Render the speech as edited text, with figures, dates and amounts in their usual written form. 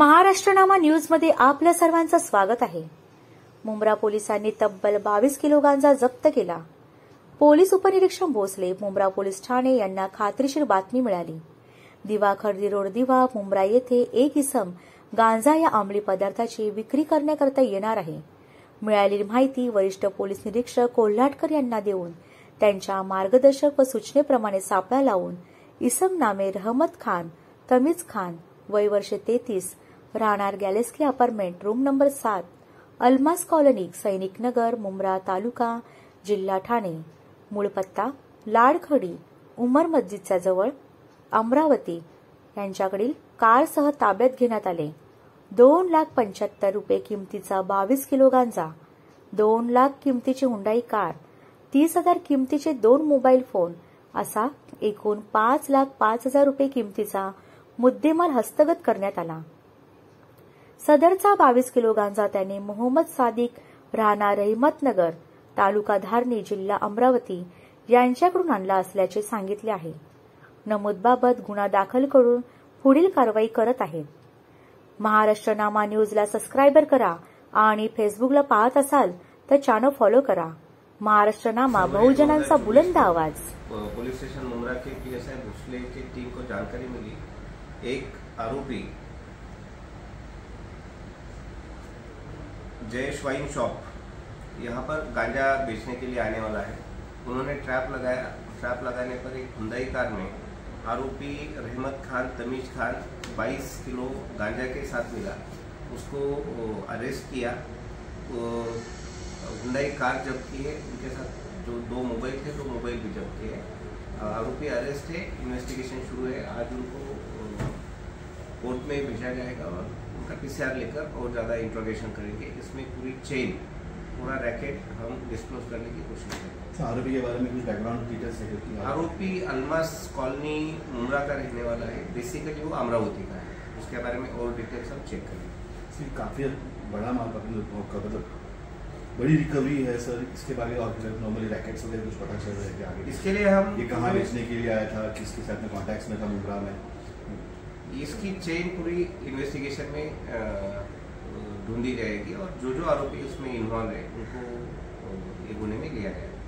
महाराष्ट्रनामा न्यूजमध्ये आपल्या सर्वांचं स्वागत आहे। मुंब्रा पोलिसांनी तब्बल 22 किलो गांजा जप्त केला। पोलीस उपनिरीक्षक भोसले, मुंब्रा पोलीस ठाणे यांना खात्रीशीर बातमी मिळाली। दिवा खर्दी रोड दिवा मुंब्रा येथे एक इसम गांजा या अंमली पदार्थाची विक्री करण्याकरता येणार आहे। मिळालेली माहिती वरिष्ठ पोलीस निरीक्षक कोल्हाटकर यांना देऊन त्यांच्या मार्गदर्शक व सूचनेप्रमाणे सापळा लावून इसम नामे रहमत खान, तमीज खान, वय वर्ष 33, राहणार Galaxy apartment, room number 7, Almas colony, Sainik Nagar, Mumbra तालुका, जिल्हा ठाणे, मूळ पत्ता लाडखडी, उमर मस्जिदच्या जवळ, अमरावती यांच्याकडील कारसह ताब्यात घेण्यात आले। 2,75,000 रुपये किमतीचा 22 किलो गांजा, 2 लाख किमतीची हुंडाई कार, 30,000 किमतीचे 2 मोबाईल फोन असा एकूण 5,05,000 रुपये किमतीचा मुद्देमाल हस्तगत करण्यात आला। सदरचा 22 किलो गांजा त्याने मोहम्मद सादिक, राहणार रहिमतनगर, तालुका धारणी, जिल्हा अमरावती यांच्याकडून आणला असल्याचे सांगितले आहे। नमूदबाबत गुन्हा दाखल करून पुढील कारवाई करत आहेत। महाराष्ट्रनामा न्यूजला सबस्क्राइबर करा आणि फेसबुकला पाहत असाल तर चॅनल फॉलो करा। महाराष्ट्रनामा बहुजनांचा बुलंद आवाज। पुलिस स्टेशन मुंब्रा के पीएसआई भोसले की टीम को जानकारी मिली, एक आरोपी जयेश वाइन शॉप यहाँ पर गांजा बेचने के लिए आने वाला है। उन्होंने ट्रैप लगाया। ट्रैप लगाने पर एक हुंडई कार में आरोपी रहमत खान, तमीज खान 22 किलो गांजा के साथ मिला। उसको अरेस्ट किया। हुंडई कार जब्त की है। उनके साथ जो 2 मोबाइल थे, 2 मोबाइल भी जब्त किए हैं। आरोपी अरेस्ट है। इन्वेस्टिगेशन शुरू है। आज उनको कोर्ट में भेजा जाएगा और उनका पीसीआर लेकर और ज़्यादा इंट्रोगेशन करेंगे। इसमें पूरी चेन, पूरा रैकेट हम डिस्क्लोज करने की कोशिश करेंगे। आरोपी के बारे में कुछ बैकग्राउंड डिटेल्स है? आरोपी अलमास कॉलोनी मुंब्रा का रहने वाला है। बेसिकली वो अमरावती का है। उसके बारे में और डिटेल्स हम चेक करेंगे। काफ़ी बड़ा माल मतलब बड़ी रिकवरी है सर। इसके बारे और नॉर्मली रैकेट्स वगैरह कुछ पता चल रहा है कि आगे इसके लिए हम ये कहाँ बेचने के लिए आया था, किसके साथ में कॉन्टैक्ट्स में था मुंब्रा में? इसकी चेन पूरी इन्वेस्टिगेशन में ढूंढी जाएगी और जो आरोपी उसमें इन्वॉल्व है उनको ये गुने में लिया जाएगा।